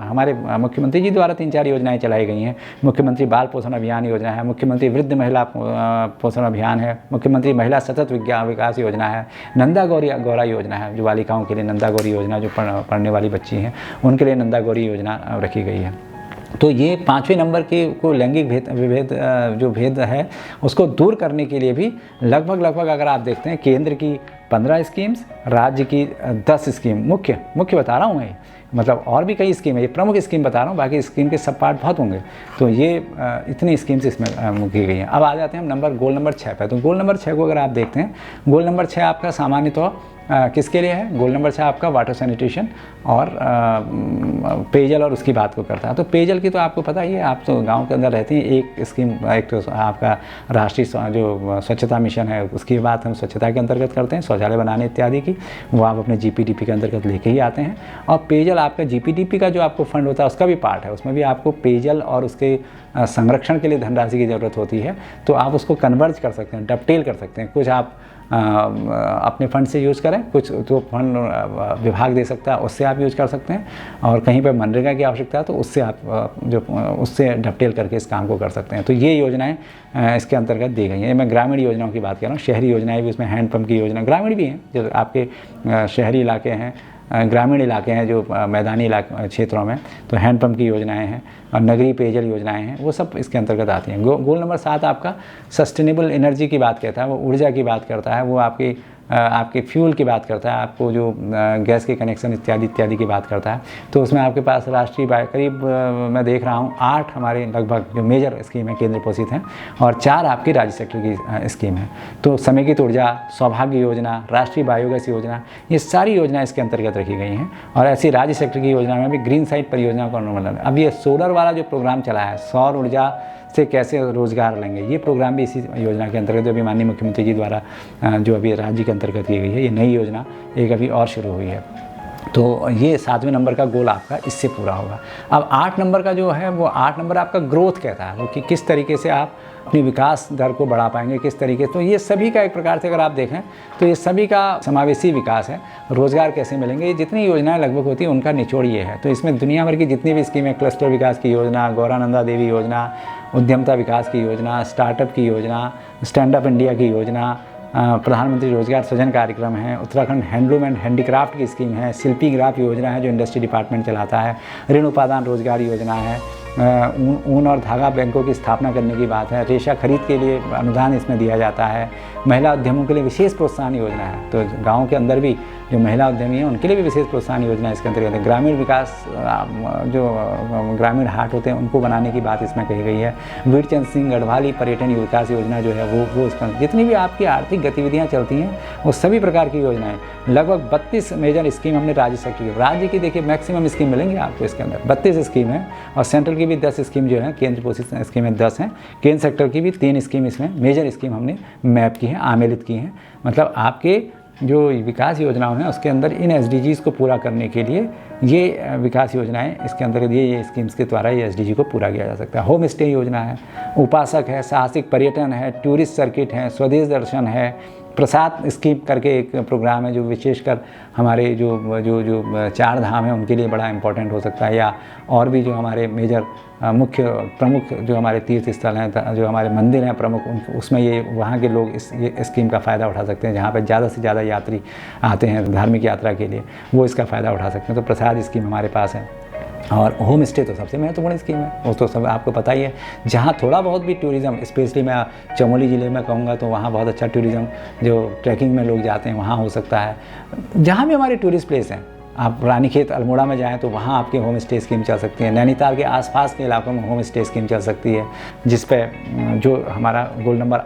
हमारे मुख्यमंत्री जी द्वारा 3-4 योजनाएँ चलाई गई हैं, मुख्यमंत्री बाल पोषण अभियान योजना है, मुख्यमंत्री वृद्ध महिला पोषण अभियान है, है, मुख्यमंत्री महिला सतत विकास योजना है, नंदा गौरा योजना है, जो बालिकाओं के लिए नंदा गौरी योजना, जो पढ़ने वाली बच्ची हैं उनके लिए नंदा गौरी योजना रखी गई है। तो ये 5वें नंबर के को लैंगिक भेद है उसको दूर करने के लिए भी लगभग अगर आप देखते हैं केंद्र की 15 स्कीम्स, राज्य की 10 स्कीम, मुख्य बता रहा हूँ मैं, मतलब और भी कई स्कीम है, ये प्रमुख स्कीम बता रहा हूँ, बाकी स्कीम के सब पार्ट बहुत होंगे। तो ये इतनी स्कीम्स इसमें की गई हैं। अब आ जाते हैं हम गोल नंबर 6 पे। तो गोल नंबर 6 को अगर आप देखते हैं, गोल नंबर 6 आपका सामान्य तौर किसके लिए है? गोल नंबर 6 आपका वाटर सैनिटेशन और पेयजल और उसकी बात को करता है। तो पेयजल की तो आपको पता ही है, आप तो गांव के अंदर रहती हैं। एक स्कीम, एक तो आपका राष्ट्रीय जो स्वच्छता मिशन है उसकी बात हम स्वच्छता के अंतर्गत करते हैं, शौचालय बनाने इत्यादि की, वो आप अपने GPDP के अंतर्गत लेके ही आते हैं। और पेयजल आपका GPDP का जो आपको फंड होता है उसका भी पार्ट है, उसमें भी आपको पेयजल और उसके संरक्षण के लिए धनराशि की ज़रूरत होती है। तो आप उसको कन्वर्ज कर सकते हैं, डबटेल कर सकते हैं। कुछ आप अपने फंड से यूज़ करें, कुछ जो फंड विभाग दे सकता है उससे आप यूज़ कर सकते हैं, और कहीं पर मनरेगा की आवश्यकता है तो उससे आप उससे डबटेल करके इस काम को कर सकते हैं। तो ये योजनाएं इसके अंतर्गत दी गई हैं। मैं ग्रामीण योजनाओं की बात कर रहा हूँ, शहरी योजनाएं भी इसमें, हैंडपम्प की योजना, ग्रामीण भी हैं जो आपके शहरी इलाके हैं, ग्रामीण इलाके हैं जो मैदानी इलाके क्षेत्रों में, तो हैंडपम्प की योजनाएं हैं और नगरीय पेयजल योजनाएं हैं, वो सब इसके अंतर्गत आती हैं। गोल नंबर 7 आपका सस्टेनेबल एनर्जी की बात करता है, वो ऊर्जा की बात करता है, वो आपके फ्यूल की बात करता है, आपको जो गैस के कनेक्शन इत्यादि की बात करता है। तो उसमें आपके पास राष्ट्रीय करीब मैं देख रहा हूँ 8 हमारे लगभग जो मेजर स्कीम है केंद्र पोषित हैं, और 4 आपकी राज्य सेक्टर की स्कीम है। तो समेकित ऊर्जा, सौभाग्य योजना, राष्ट्रीय बायोगैस योजना, ये सारी योजनाएं इसके अंतर्गत रखी गई हैं। और ऐसी राज्य सेक्टर की योजना में भी ग्रीन साइट परियोजना का अनुमोदन। अब ये सोलर वाला जो प्रोग्राम चला है, सौर ऊर्जा से कैसे रोजगार लेंगे, ये प्रोग्राम भी इसी योजना के अंतर्गत अभी माननीय मुख्यमंत्री जी द्वारा जो अभी राज्य के अंतर्गत की गई है, ये नई योजना एक अभी और शुरू हुई है। तो ये 7वें नंबर का गोल आपका इससे पूरा होगा। अब 8 नंबर का जो है, वो 8 नंबर आपका ग्रोथ कहता है, वो कि किस तरीके से आप अपनी विकास दर को बढ़ा पाएंगे, किस तरीके। तो ये सभी का एक प्रकार से अगर आप देखें तो ये सभी का समावेशी विकास है। रोजगार कैसे मिलेंगे, ये जितनी योजनाएं लगभग होती हैं उनका निचोड़ ये है। तो इसमें दुनिया भर की जितनी भी स्कीमें, क्लस्टर विकास की योजना, गौरानंदा देवी योजना, उद्यमता विकास की योजना, स्टार्टअप की योजना, स्टैंड अप इंडिया की योजना, प्रधानमंत्री रोजगार सृजन कार्यक्रम है, उत्तराखंड हैंडलूम एंड हैंडीक्राफ्ट की स्कीम है, शिल्पी ग्राफ योजना है जो इंडस्ट्री डिपार्टमेंट चलाता है, ऋण उपादान रोजगार योजना है, ऊन और धागा बैंकों की स्थापना करने की बात है, रेशा खरीद के लिए अनुदान इसमें दिया जाता है, महिला उद्यमों के लिए विशेष प्रोत्साहन योजना है। तो गाँव के अंदर भी जो महिला उद्यमी हैं उनके लिए भी विशेष प्रोत्साहन योजना इसके अंतर्गत है। ग्रामीण विकास, जो ग्रामीण हाट होते हैं उनको बनाने की बात इसमें कही गई है। वीरचंद सिंह गढ़वाली पर्यटन विकास योजना जो है वो इसका, जितनी भी आपकी आर्थिक गतिविधियाँ चलती हैं वो सभी प्रकार की योजनाएं, लगभग 32 मेजर स्कीम हमने राज्य सेक्टर की, राज्य की देखिए मैक्सिमम स्कीम मिलेंगी आपको इसके अंदर, 32 स्कीम है। और सेंट्रल की भी 10 स्कीम जो है, केंद्र पोषित स्कीमें 10 हैं, केंद्र सेक्टर की भी 3 स्कीम इसमें मेजर स्कीम हमने मैप की हैं, आमेलित की हैं। मतलब आपके जो विकास योजनाओं हैं उसके अंदर इन SDGs को पूरा करने के लिए ये विकास योजनाएं इसके अंतर्गत ये स्कीम्स के द्वारा ये SDG को पूरा किया जा सकता है। होम स्टे योजना है, उपासक है, साहसिक पर्यटन है, टूरिस्ट सर्किट है, स्वदेश दर्शन है, प्रसाद स्कीम करके एक प्रोग्राम है जो विशेषकर हमारे जो 4 धाम हैं उनके लिए बड़ा इम्पोर्टेंट हो सकता है, या और भी जो हमारे मेजर मुख्य प्रमुख जो हमारे तीर्थ स्थल हैं, जो हमारे मंदिर हैं प्रमुख, उसमें ये वहाँ के लोग ये स्कीम का फ़ायदा उठा सकते हैं। जहाँ पर ज़्यादा से ज़्यादा यात्री आते हैं धार्मिक यात्रा के लिए, वो इसका फ़ायदा उठा सकते हैं। तो प्रसाद स्कीम हमारे पास है। और होम स्टे तो सबसे महत्वपूर्ण स्कीम है, वो तो सब आपको पता ही है। जहाँ थोड़ा बहुत भी टूरिज़्म, स्पेशली मैं चमोली ज़िले में कहूँगा तो वहाँ बहुत अच्छा टूरिज़्म जो ट्रैकिंग में लोग जाते हैं वहाँ हो सकता है। जहाँ भी हमारे टूरिस्ट प्लेस हैं, आप रानीखेत अल्मोड़ा में जाएं तो वहाँ आपके होम स्टे स्कीम चल सकती है। नैनीताल के आसपास के इलाकों में होम स्टे स्कीम चल सकती है, जिस पे जो हमारा गोल नंबर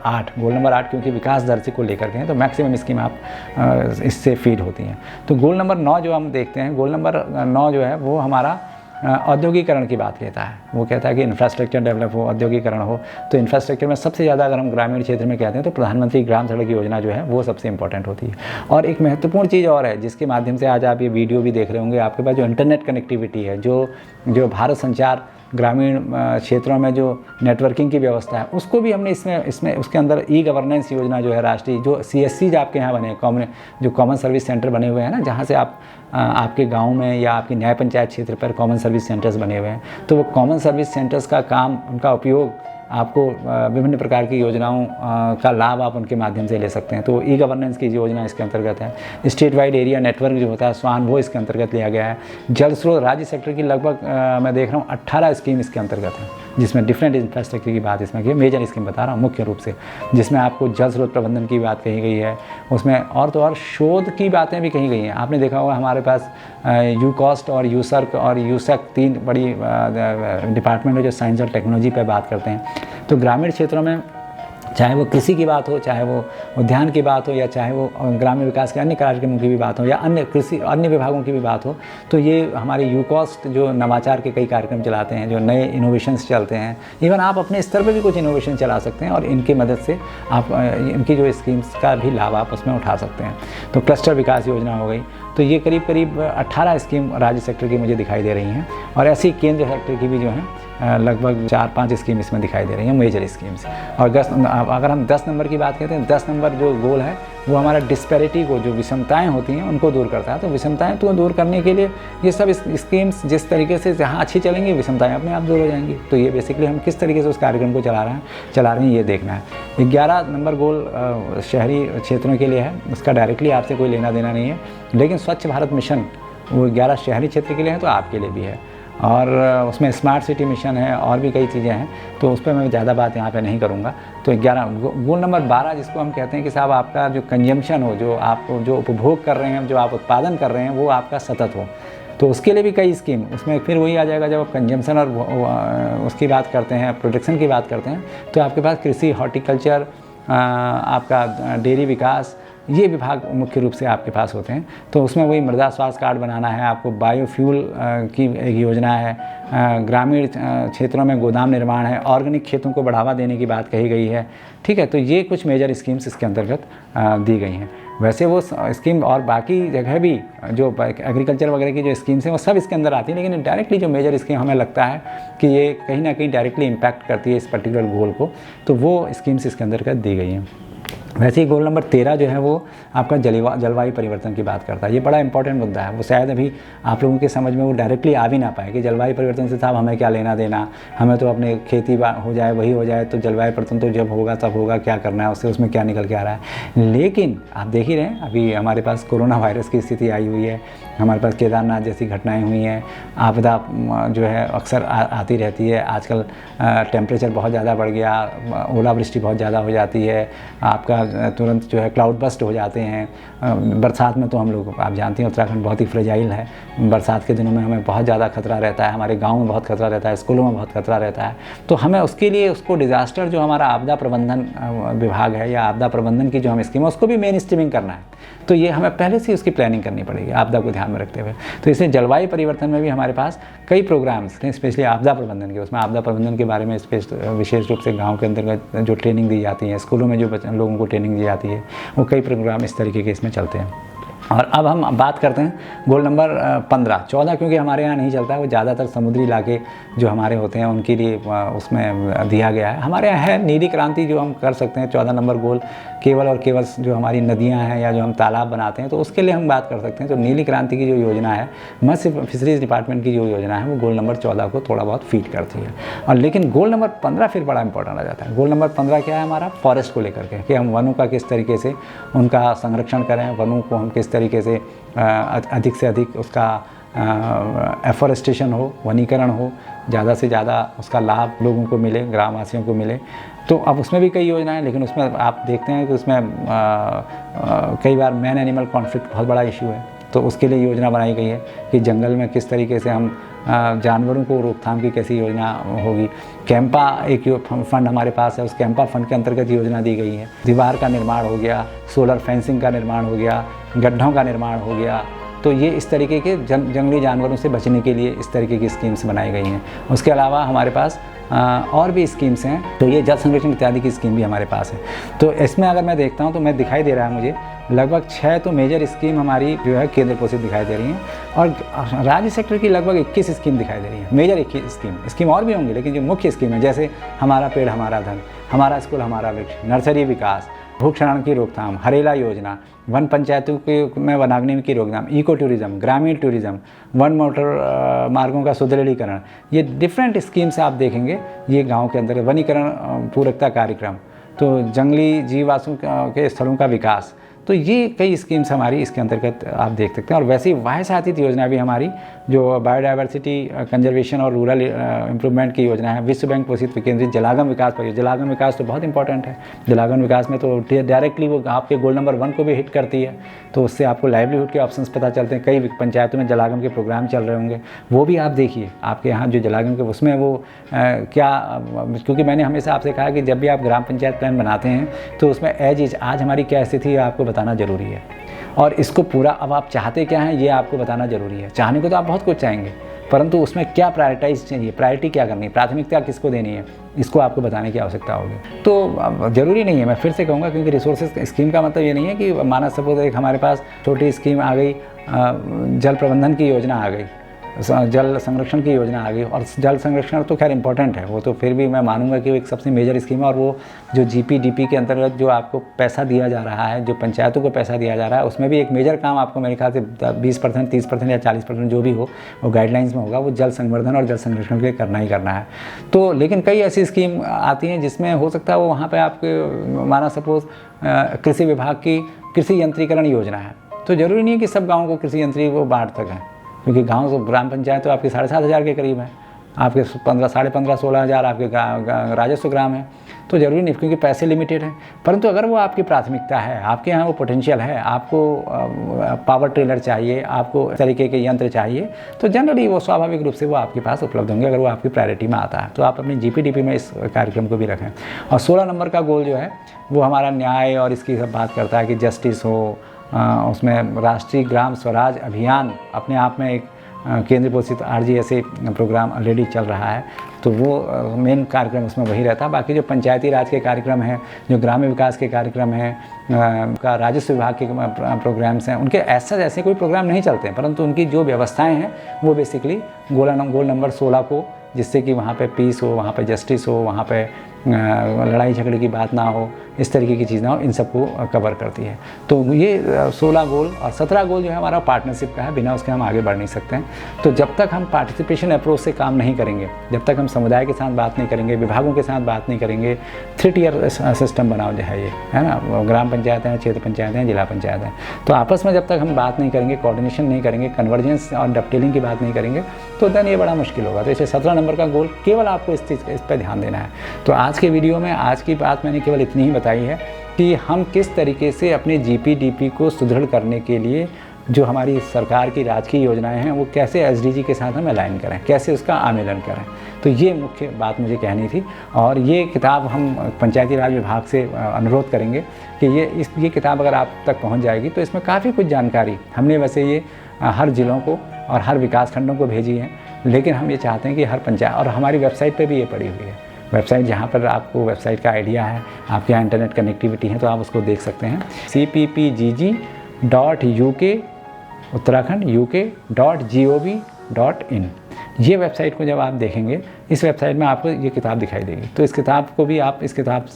8 क्योंकि विकास दर से को लेकर के हैं तो मैक्सिमम स्कीम आप इससे फीड होती हैं। तो गोल नंबर 9 जो हम देखते हैं, गोल नंबर 9 जो है वो हमारा औद्योगिकरण की बात कहता है। वो कहता है कि इंफ्रास्ट्रक्चर डेवलप हो, औद्योगिकरण हो। तो इंफ्रास्ट्रक्चर में सबसे ज़्यादा अगर हम ग्रामीण क्षेत्र में कहते हैं तो प्रधानमंत्री ग्राम सड़क योजना जो है वो सबसे इंपॉर्टेंट होती है। और एक महत्वपूर्ण चीज़ और है जिसके माध्यम से आज आप ये वीडियो भी देख रहे होंगे, आपके पास जो इंटरनेट कनेक्टिविटी है, जो भारत संचार ग्रामीण क्षेत्रों में जो नेटवर्किंग की व्यवस्था है उसको भी हमने इसमें उसके अंदर ई-गवर्नेंस योजना जो है राष्ट्रीय, जो CSC आपके यहाँ बने हैं, जो कॉमन सर्विस सेंटर बने हुए हैं ना, जहाँ से आपके गांव में या आपके न्याय पंचायत क्षेत्र पर कॉमन सर्विस सेंटर्स बने हुए हैं, तो वो कॉमन सर्विस सेंटर्स का काम, उनका उपयोग आपको विभिन्न प्रकार की योजनाओं का लाभ आप उनके माध्यम से ले सकते हैं। तो ई गवर्नेंस की योजना इसके अंतर्गत है। स्टेट वाइड एरिया नेटवर्क जो होता है स्वान, वो इसके अंतर्गत लिया गया है। जल स्रोत राज्य सेक्टर की लगभग मैं देख रहा हूँ 18 स्कीम इसके अंतर्गत है, जिसमें डिफरेंट इंफ्रास्ट्रक्चर की बात इसमें की, मेजर स्कीम बता रहा हूँ मुख्य रूप से, जिसमें आपको जल स्रोत प्रबंधन की बात कही गई है, उसमें और तो और शोध की बातें भी कही गई हैं। आपने देखा होगा हमारे पास यूकॉस्ट और यूसर्क और यूसक 3 बड़ी डिपार्टमेंट है जो साइंस और टेक्नोलॉजी पर बात करते हैं। तो ग्रामीण क्षेत्रों में चाहे वो कृषि की बात हो, चाहे वो उद्यान की बात हो, या चाहे वो ग्रामीण विकास के अन्य कार्यक्रमों की भी बात हो, या अन्य विभागों की भी बात हो, तो ये हमारे यूकॉस्ट जो नवाचार के कई कार्यक्रम चलाते हैं, जो नए इनोवेशंस चलते हैं, इवन आप अपने स्तर पर भी कुछ इनोवेशन चला सकते हैं और इनकी मदद से आप इनकी जो स्कीम्स का भी लाभ आप उसमें उठा सकते हैं। तो क्लस्टर विकास योजना हो गई। तो ये करीब 18 स्कीम राज्य सेक्टर की मुझे दिखाई दे रही हैं, और ऐसी केंद्र सेक्टर की भी जो है लगभग 4-5 स्कीम इसमें दिखाई दे रही हैं, मेजर स्कीम्स। और अगर हम 10 नंबर की बात करते हैं, 10 नंबर जो गोल है वो हमारा डिस्पैरिटी को, जो विषमताएं होती हैं उनको दूर करता है। तो विषमताएं तो दूर करने के लिए ये सब स्कीम्स जिस तरीके से जहाँ अच्छी चलेंगी, विषमताएं अपने आप दूर हो जाएंगी। तो ये बेसिकली हम किस तरीके से उस कार्यक्रम को चला रहे हैं ये देखना है। 11 नंबर गोल शहरी क्षेत्रों के लिए है, उसका डायरेक्टली आपसे कोई लेना देना नहीं है, लेकिन स्वच्छ भारत मिशन वो 11 शहरी क्षेत्र के लिए है, तो आपके लिए भी है। और उसमें स्मार्ट सिटी मिशन है और भी कई चीज़ें हैं, तो उस पर मैं ज़्यादा बात यहाँ पे नहीं करूँगा। तो 11 गोल नंबर 12 जिसको हम कहते हैं कि साहब आपका जो कंजम्पशन हो, जो आप जो उपभोग कर रहे हैं, जो आप उत्पादन कर रहे हैं, वो आपका सतत हो। तो उसके लिए भी कई स्कीम, उसमें फिर वही आ जाएगा जब आप कंजम्पशन और उसकी बात करते हैं, प्रोडक्शन की बात करते हैं, तो आपके पास कृषि, हॉर्टिकल्चर, आपका डेयरी विकास, ये विभाग मुख्य रूप से आपके पास होते हैं। तो उसमें वही मृदा स्वास्थ्य कार्ड बनाना है, आपको बायोफ्यूल की एक योजना है, ग्रामीण क्षेत्रों में गोदाम निर्माण है, ऑर्गेनिक खेतों को बढ़ावा देने की बात कही गई है। ठीक है, तो ये कुछ मेजर स्कीम्स इसके अंतर्गत दी गई हैं। वैसे वो स्कीम और बाकी जगह भी जो एग्रीकल्चर वगैरह की जो स्कीम्स हैं वो सब इसके अंदर आती हैं, लेकिन डायरेक्टली जो मेजर स्कीम हमें लगता है कि ये कहीं ना कहीं डायरेक्टली इम्पैक्ट करती है इस पर्टिकुलर गोल को, तो वो स्कीम्स इसके अंतर्गत दी गई हैं। वैसे ही गोल नंबर 13 जो है वो आपका जलवायु परिवर्तन की बात करता है। ये बड़ा इंपॉर्टेंट मुद्दा है, वो शायद अभी आप लोगों के समझ में वो डायरेक्टली आ भी ना पाए कि जलवायु परिवर्तन से साहब हमें क्या लेना देना, हमें तो अपने खेती हो जाए वही हो जाए, तो जलवायु परिवर्तन तो जब होगा तब होगा, क्या करना है उससे, उसमें क्या निकल के आ रहा है। लेकिन आप देख ही रहे हैं अभी हमारे पास कोरोना वायरस की स्थिति आई हुई है, हमारे पास केदारनाथ जैसी घटनाएँ हुई हैं, आपदा जो है अक्सर आती रहती है। आजकल टेम्परेचर बहुत ज़्यादा बढ़ गया, ओलावृष्टि बहुत ज़्यादा हो जाती है, आपका तुरंत जो है क्लाउड बस्ट हो जाते हैं। बरसात में तो हम लोग, आप जानते हैं उत्तराखंड बहुत ही फ्रेजाइल है, बरसात के दिनों में हमें बहुत ज़्यादा खतरा रहता है, हमारे गांव में बहुत खतरा रहता है, स्कूलों में बहुत खतरा रहता है। तो हमें उसके लिए उसको डिज़ास्टर जो हमारा आपदा प्रबंधन विभाग है या आपदा प्रबंधन की जो हम स्कीम है उसको भी मेन स्ट्रीमिंग करना है। तो ये हमें पहले से उसकी प्लानिंग करनी पड़ेगी आपदा को ध्यान में रखते हुए। तो इसलिए जलवायु परिवर्तन में भी हमारे पास कई प्रोग्राम्स हैं, स्पेशली आपदा प्रबंधन के, उसमें आपदा प्रबंधन के बारे में विशेष रूप से गाँव के अंतर्गत जो ट्रेनिंग दी जाती है, स्कूलों में जो लोगों को ट्रेनिंग दी जाती है, वो कई प्रोग्राम इस तरीके के इसमें चलते हैं। और अब हम बात करते हैं गोल नंबर 15, 14 क्योंकि हमारे यहाँ नहीं चलता है, वो ज़्यादातर समुद्री इलाके जो हमारे होते हैं उनके लिए उसमें दिया गया है। हमारे यहाँ है नीली क्रांति जो हम कर सकते हैं, 14 नंबर गोल केवल और केवल जो हमारी नदियाँ हैं या जो हम तालाब बनाते हैं तो उसके लिए हम बात कर सकते हैं। तो नीली क्रांति की जो योजना है, मत्स्य फिशरीज डिपार्टमेंट की जो योजना है वो गोल नंबर 14 को थोड़ा बहुत फीड करती है। और लेकिन गोल नंबर 15 फिर बड़ा इंपॉर्टेंट आ जाता है। गोल नंबर 15 क्या है हमारा, फॉरेस्ट को लेकर के, कि हम वनों का किस तरीके से उनका संरक्षण करें, वनों को हम किस तरीके से अधिक से अधिक उसका एफॉरेस्टेशन हो, वनीकरण हो, ज़्यादा से ज़्यादा उसका लाभ लोगों को मिले, ग्रामवासियों को मिले। तो अब उसमें भी कई योजनाएं, लेकिन उसमें आप देखते हैं कि उसमें कई बार मैन एनिमल कॉन्फ्लिक्ट बहुत बड़ा इशू है। तो उसके लिए योजना बनाई गई है कि जंगल में किस तरीके से हम जानवरों को रोकथाम की कैसी योजना होगी। कैंपा एक फंड हमारे पास है, उस कैंपा फंड के अंतर्गत योजना दी गई है। दीवार का निर्माण हो गया, सोलर फेंसिंग का निर्माण हो गया, गड्ढों का निर्माण हो गया। तो ये इस तरीके के जंगली जानवरों से बचने के लिए इस तरीके की स्कीम्स बनाई गई हैं। उसके अलावा हमारे पास और भी स्कीम्स हैं, तो ये जल संरक्षण इत्यादि की स्कीम भी हमारे पास है। तो इसमें अगर मैं देखता हूँ तो मैं दिखाई दे रहा है मुझे लगभग 6 तो मेजर स्कीम हमारी जो है केंद्र पोषित दिखाई दे रही हैं, और राज्य सेक्टर की लगभग 21 स्कीम दिखाई दे रही है, मेजर 21 स्कीम और भी होंगी, लेकिन जो मुख्य स्कीम है जैसे हमारा पेड़ हमारा धन, हमारा स्कूल हमारा वृक्ष, नर्सरी विकास, भूक्षरण की रोकथाम, हरेला योजना, वन पंचायतों के में वनाग्नि की रोकथाम, इको टूरिज्म, ग्रामीण टूरिज्म, वन मोटर मार्गों का सुदृढ़ीकरण, ये डिफरेंट स्कीम्स आप देखेंगे ये गांव के अंदर। वनीकरण पूरकता कार्यक्रम, तो जंगली जीवासों के स्थलों का विकास, तो ये कई स्कीम्स हमारी इसके अंतर्गत आप देख सकते हैं। और वैसे ही वाह्य सहायतित योजना भी हमारी जो बायोडाइवर्सिटी कंजर्वेशन और रूरल इम्प्रूवमेंट की योजना है, विश्व बैंक पोषित विकेंद्रित जलागम विकास परियोजना। जलागम विकास तो बहुत इंपॉर्टेंट है। जलागम विकास में तो डायरेक्टली वो आपके गोल नंबर 1 को भी हिट करती है, तो उससे आपको लाइवलीहुड के ऑप्शंस पता चलते हैं। कई पंचायतों में जलागम के प्रोग्राम चल रहे होंगे, वो भी आप देखिए आपके यहाँ जो जलागम के उसमें वो क्या, क्योंकि मैंने हमेशा आपसे कहा कि जब भी आप ग्राम पंचायत प्लान बनाते हैं तो उसमें एज इज आज हमारी क्या स्थिति है आपको बताना ज़रूरी है, और इसको पूरा अब आप चाहते क्या हैं ये आपको बताना ज़रूरी है। चाहने को तो आप बहुत कुछ चाहेंगे, परंतु उसमें क्या प्रायोरिटाइज चाहिए, प्रायोरिटी क्या करनी है, प्राथमिकता किसको देनी है, इसको आपको बताने की आवश्यकता होगी। तो ज़रूरी नहीं है, मैं फिर से कहूँगा, क्योंकि रिसोर्सेज स्कीम का मतलब ये नहीं है कि माना सपोज एक हमारे पास छोटी स्कीम आ गई, जल प्रबंधन की योजना आ गई, जल संरक्षण की योजना आ गई, और जल संरक्षण तो खैर इंपॉर्टेंट है, वो तो फिर भी मैं मानूंगा कि वो एक सबसे मेजर स्कीम है। और वो जो जीपीडीपी के अंतर्गत जो आपको पैसा दिया जा रहा है, जो पंचायतों को पैसा दिया जा रहा है, उसमें भी एक मेजर काम आपको मेरे ख्याल से 20%, 30% या 40% जो भी हो वो गाइडलाइंस में होगा, वो जल संवर्धन और जल संरक्षण के लिए करना ही करना है। तो लेकिन कई ऐसी स्कीम आती हैं जिसमें हो सकता है वो वहाँ पर आपके माना सपोज कृषि विभाग की कृषि यंत्रीकरण योजना है, तो ज़रूरी नहीं है कि सब गाँव को कृषि यंत्री वो बांट सकें, क्योंकि गांव से ग्राम पंचायत तो आपके 7,500 के करीब है, आपके 15, 16,500 आपके राजस्व ग्राम है, तो ज़रूरी नहीं, क्योंकि पैसे लिमिटेड हैं। परंतु अगर वो आपकी प्राथमिकता है, आपके यहाँ वो पोटेंशियल है, आपको पावर ट्रेलर चाहिए, आपको इस तरीके के यंत्र चाहिए, तो जनरली वो स्वाभाविक रूप से वो आपके पास उपलब्ध होंगे अगर वो आपकी प्रायोरिटी में आता है। तो आप अपनी जीपीडीपी में इस कार्यक्रम को भी रखें। और 16 नंबर का गोल जो है वो हमारा न्याय और इसकी सब बात करता है कि जस्टिस हो, उसमें राष्ट्रीय ग्राम स्वराज अभियान अपने आप में एक केंद्र पोषित RGSA प्रोग्राम ऑलरेडी चल रहा है, तो वो मेन कार्यक्रम उसमें वही रहता है। बाकी जो पंचायती राज के कार्यक्रम हैं, जो ग्राम्य विकास के कार्यक्रम हैं, का राजस्व विभाग के प्रोग्राम्स हैं, उनके ऐसे कोई प्रोग्राम नहीं चलते हैं, परंतु उनकी जो व्यवस्थाएं हैं वो बेसिकली गोल नंबर 16 को, जिससे कि वहाँ पे पीस हो, वहाँ पे जस्टिस हो, वहाँ पे लड़ाई झगड़े की बात ना हो, इस तरीके की चीज़ ना हो, इन सबको कवर करती है। तो ये 16 गोल और 17 गोल जो है हमारा पार्टनरशिप का है, बिना उसके हम आगे बढ़ नहीं सकते हैं। तो जब तक हम पार्टिसिपेशन अप्रोच से काम नहीं करेंगे, जब तक हम समुदाय के साथ बात नहीं करेंगे, विभागों के साथ बात नहीं करेंगे, 3 टियर सिस्टम बनाओ जो है ये, है ना, ग्राम पंचायतें हैं, क्षेत्र पंचायतें हैं, जिला पंचायत हैं, तो आपस में जब तक हम बात नहीं करेंगे, कोऑर्डिनेशन नहीं करेंगे, कन्वर्जेंस और डबटेलिंग की बात नहीं करेंगे, तो देन ये बड़ा मुश्किल होगा। तो इसे 17 नंबर का गोल केवल आपको इस पर ध्यान देना है। तो आज के वीडियो में आज की बात मैंने केवल इतनी ही बताई है कि हम किस तरीके से अपने जीपीडीपी को सुदृढ़ करने के लिए जो हमारी सरकार की राजकीय योजनाएं हैं वो कैसे एसडीजी के साथ हम अलाइन करें, कैसे उसका आमेलन करें। तो ये मुख्य बात मुझे कहनी थी। और ये किताब हम पंचायती राज विभाग से अनुरोध करेंगे कि ये किताब अगर आप तक पहुंच जाएगी तो इसमें काफ़ी कुछ जानकारी हमने वैसे ये हर ज़िलों को और हर विकास खंडों को भेजी है, लेकिन हम ये चाहते हैं कि हर पंचायत, और हमारी वेबसाइट पर भी ये पड़ी हुई है, वेबसाइट जहाँ पर आपको वेबसाइट का आइडिया है, आपके यहाँ इंटरनेट कनेक्टिविटी है तो आप उसको देख सकते हैं, cppgg.uk उत्तराखंड uk.gov.in। ये वेबसाइट को जब आप देखेंगे, इस वेबसाइट में आपको ये किताब दिखाई देगी, तो इस किताब को भी आप, इस किताब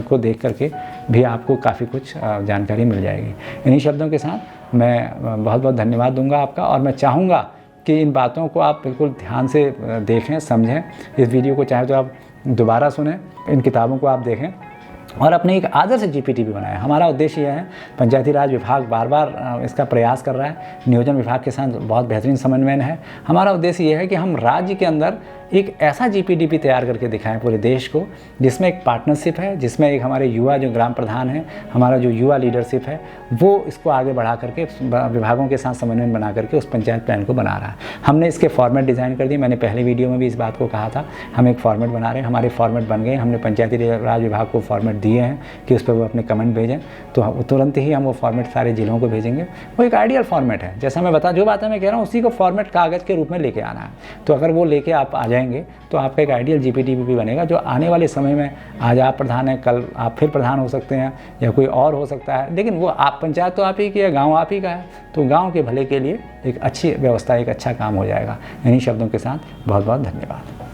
को देख करके भी आपको काफ़ी कुछ जानकारी मिल जाएगी। इन्हीं शब्दों के साथ मैं बहुत बहुत धन्यवाद दूंगा आपका, और मैं चाहूँगा कि इन बातों को आप बिल्कुल ध्यान से देखें, समझें। इस वीडियो को चाहे तो आप दोबारा सुनें, इन किताबों को आप देखें और अपने एक आदर्श जीपीडीपी बनाएं। हमारा उद्देश्य यह है, पंचायती राज विभाग बार बार इसका प्रयास कर रहा है, नियोजन विभाग के साथ बहुत बेहतरीन समन्वय है। हमारा उद्देश्य यह है कि हम राज्य के अंदर एक ऐसा जीपीडीपी तैयार करके दिखाएं पूरे देश को, जिसमें एक पार्टनरशिप है, जिसमें एक हमारे युवा जो ग्राम प्रधान हैं, हमारा जो युवा लीडरशिप है, वो इसको आगे बढ़ा करके विभागों के साथ समन्वय बना करके उस पंचायत प्लान को बना रहा है। हमने इसके फॉर्मेट डिज़ाइन कर दिए, मैंने पहले वीडियो में भी इस बात को कहा था, हम एक फॉर्मेट बना रहे हैं, हमारे फॉर्मेट बन गए, हमने पंचायती राज विभाग को फॉर्मेट दिए हैं कि उस पर वो अपने कमेंट भेजें, तो तुरंत ही हम वो फॉर्मेट सारे जिलों को भेजेंगे। वो एक आइडियल फॉर्मेट है, जैसा मैं जो बातें मैं कह रहा हूँ उसी को फॉर्मेट कागज़ के रूप में लेके आना है। तो अगर वो लेके आप आ जाएंगे तो आपका एक आइडियल जीपीडीपी भी बनेगा, जो आने वाले समय में, आज आप प्रधान हैं, कल आप फिर प्रधान हो सकते हैं या कोई और हो सकता है, लेकिन वो आप पंचायत तो आप ही की है, गाँव आप ही का है, तो गाँव के भले के लिए एक अच्छी व्यवस्था, एक अच्छा काम हो जाएगा। इन्हीं शब्दों के साथ बहुत बहुत धन्यवाद।